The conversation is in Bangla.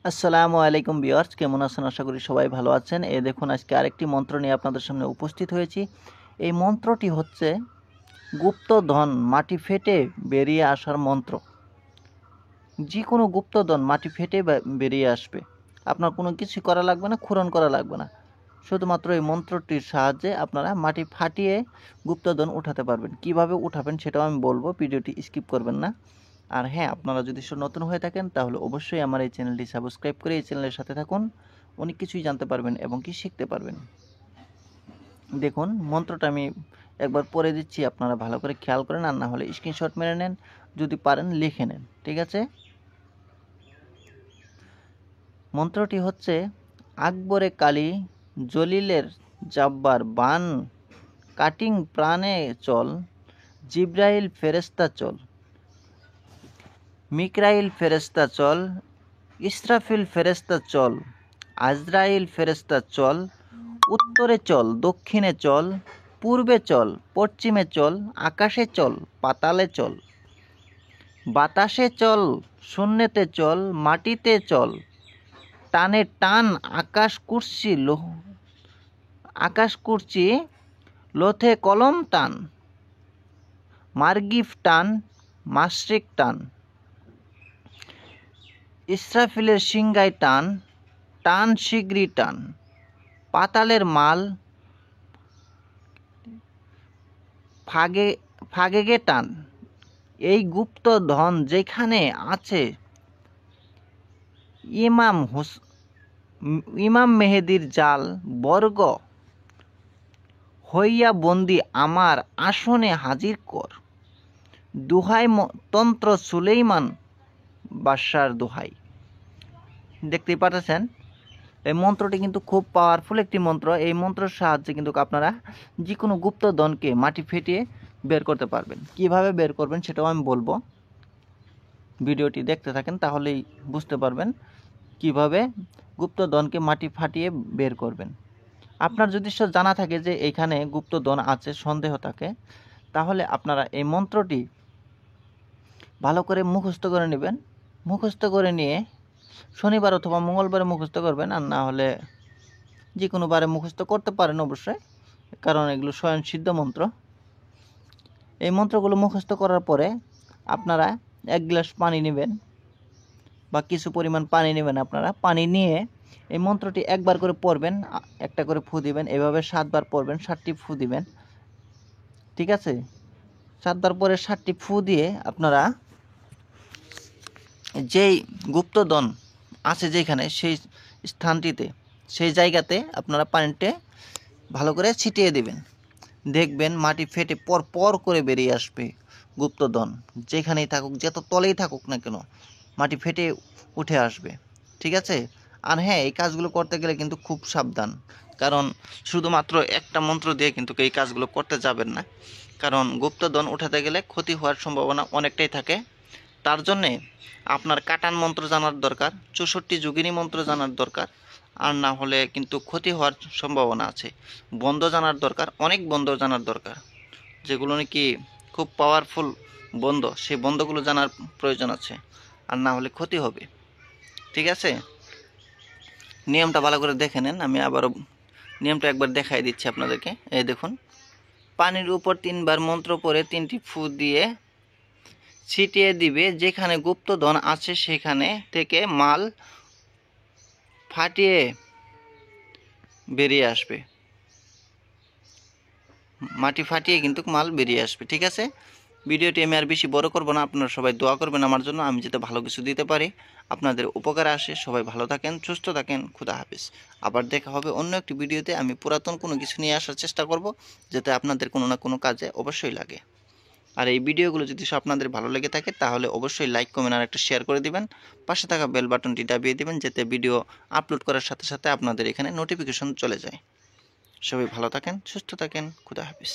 আসসালামু আলাইকুম ভিউয়ার্স, কেমন আছেন? আশা করি সবাই ভালো আছেন। এই দেখুন, আজকে আরেকটি মন্ত্র নিয়ে আপনাদের সামনে উপস্থিত হয়েছি। এই মন্ত্রটি হচ্ছে গুপ্তধন মাটি ফেটে বেরিয়ে আসার মন্ত্র। যে কোনো গুপ্তধন মাটি ফেটে বেরিয়ে আসবে। আপনার কোনো কিছু করা লাগবে না, ক্ষুরণ করা লাগবে না। শুধুমাত্র এই মন্ত্রটির সাহায্যে আপনারা মাটি ফাটিয়ে গুপ্তধন উঠাতে পারবেন। কিভাবে উঠাবেন সেটাও আমি বলবো, ভিডিওটি স্কিপ করবেন না। আর হ্যাঁ, আপনারা যদি নতুন হয়ে থাকেন তাহলে অবশ্যই আমার এই চ্যানেলটি সাবস্ক্রাইব করে এই চ্যানেলের সাথে থাকুন। অনেক কিছুই জানতে পারবেন এবং কি শিখতে পারবেন। দেখুন, মন্ত্রটা আমি একবার পড়ে দিচ্ছি, আপনারা ভালো করে খেয়াল করেন, আর না হলে স্ক্রিনশট মেরে নেন, যদি পারেন লিখে নেন, ঠিক আছে? মন্ত্রটি হচ্ছে, আকবরে কালী জলিলের জাব্বার বান কাটিং প্রাণে চল, জিব্রাইল ফেরেস্তা চল, মিকরাইল ফেরেস্তা চল, ইসরাফিল ফেরেস্তা চল, আজরাইল ফেরেস্তা চল, উত্তরে চল, দক্ষিণে চল, পূর্বে চল, পশ্চিমে চল, আকাশে চল, পাতালে চল, বাতাসে চল, শূন্যতে চল, মাটিতে চল, টানে টান আকাশ কুরসি লোথে কলম টান, মারগিফ টান, মাশরিক টান, ইসরাফিলের সিংগায় টান, টান শিগগিরি টান, পাতালের মাল ফাগেগে টান। এই গুপ্ত ধন যেখানে আছে, ইমাম মেহেদির জাল বর্গ হইয়া বন্দি আমার আসনে হাজির কর, দুহাই তন্ত্র সুলেইমান বাদশার দোহাই। দেখতেই পাচ্ছেন, এই মন্ত্রটি কিন্তু খুব পাওয়ারফুল একটি মন্ত্র। এই মন্ত্রের সাহায্যে কিন্তু আপনারা যে কোনো গুপ্তধনকে মাটি ফেটিয়ে বের করতে পারবেন। কিভাবে বের করবেন সেটাও আমি বলবো, ভিডিওটি দেখতে থাকেন, তাহলেই বুঝতে পারবেন কিভাবে গুপ্তধনকে মাটি ফাটিয়ে বের করবেন। আপনার যদি জানা থাকে যে এইখানে গুপ্তধন আছে, সন্দেহ থাকে, তাহলে আপনারা এই মন্ত্রটি ভালো করে মুখস্থ করে নেবেন। মুখস্থ করে নিয়ে শনিবার অথবা মঙ্গলবারে মুখস্থ করবেন, আর না হলে যে কোনো বারে মুখস্থ করতে পারেন অবশ্যই, কারণ এগুলো স্বয়ং সিদ্ধ মন্ত্র। এই মন্ত্রগুলো মুখস্থ করার পরে আপনারা 1 গ্লাস পানি নেবেন বা কিছু পরিমাণ পানি নেবেন। আপনারা পানি নিয়ে এই মন্ত্রটি একবার করে পড়বেন, একটা করে ফু দিবেন। এভাবে 7 বার পড়বেন, 7টি ফু দিবেন, ঠিক আছে? 7 বার পরে 7টি ফু দিয়ে আপনারা যেই গুপ্তধন আছে যেখানে, সেই স্থানটিতে, সেই জায়গাতে আপনারা পানিতে ভালো করে ছিটিয়ে দিবেন। দেখবেন মাটি ফেটে পর করে বেরিয়ে আসবে গুপ্তধন। যেখানেই থাকুক, যত তলেই থাকুক না কেন, মাটি ফেটে উঠে আসবে, ঠিক আছে? আর হ্যাঁ, এই কাজগুলো করতে গেলে কিন্তু খুব সাবধান, কারণ শুধুমাত্র একটা মন্ত্র দিয়ে কিন্তু এই কাজগুলো করতে যাবেন না, কারণ গুপ্তধন উঠাতে গেলে ক্ষতি হওয়ার সম্ভাবনা অনেকটাই থাকে। তার জন্যে আপনার কাটান মন্ত্র জানার দরকার, 64 যোগিনী মন্ত্র জানার দরকার, আর না হলে কিন্তু ক্ষতি হওয়ার সম্ভাবনা আছে। বন্ধ জানার দরকার, অনেক বন্ধ জানার দরকার, যেগুলো নাকি খুব পাওয়ারফুল বন্ধ, সেই বন্ধগুলো জানার প্রয়োজন আছে, আর না হলে ক্ষতি হবে, ঠিক আছে? নিয়মটা ভালো করে দেখে নেন, আমি আবারও নিয়মটা একবার দেখাই দিচ্ছি আপনাদেরকে। এই দেখুন, পানির উপর 3 বার মন্ত্র পড়ে 3টি ফু দিয়ে ছিটিয়ে দিবে, যেখানে গুপ্তধন আছে সেখানে থেকে মাল ফাটিয়ে বেরিয়ে আসবে, মাটি ফাটিয়ে কিন্তু মাল বেরিয়ে আসবে, ঠিক আছে? ভিডিওটি আমি আর বেশি বড় করব না, আপনারা সবাই দোয়া করবেন আমার জন্য, আমি যাতে ভালো কিছু দিতে পারি, আপনাদের উপকারে আসে। সবাই ভালো থাকেন, সুস্থ থাকেন, খুদা হাফেজ। আবার দেখা হবে অন্য একটি ভিডিওতে। আমি পুরাতন কোনো কিছু নিয়ে আসার চেষ্টা করব, যাতে আপনাদের কোনো না কোনো কাজে অবশ্যই লাগে। আর এই ভিডিওগুলো যদি আপনাদের ভালো লেগে থাকে তাহলে অবশ্যই লাইক, কমেন্ট আর একটা শেয়ার করে দিবেন। পাশে থাকা বেল বাটনটি দাবিয়ে দিবেন, যাতে ভিডিও আপলোড করার সাথে সাথে আপনাদের এখানে নোটিফিকেশন চলে যায়। সবাই ভালো থাকেন, সুস্থ থাকেন, খুদা হাফেজ।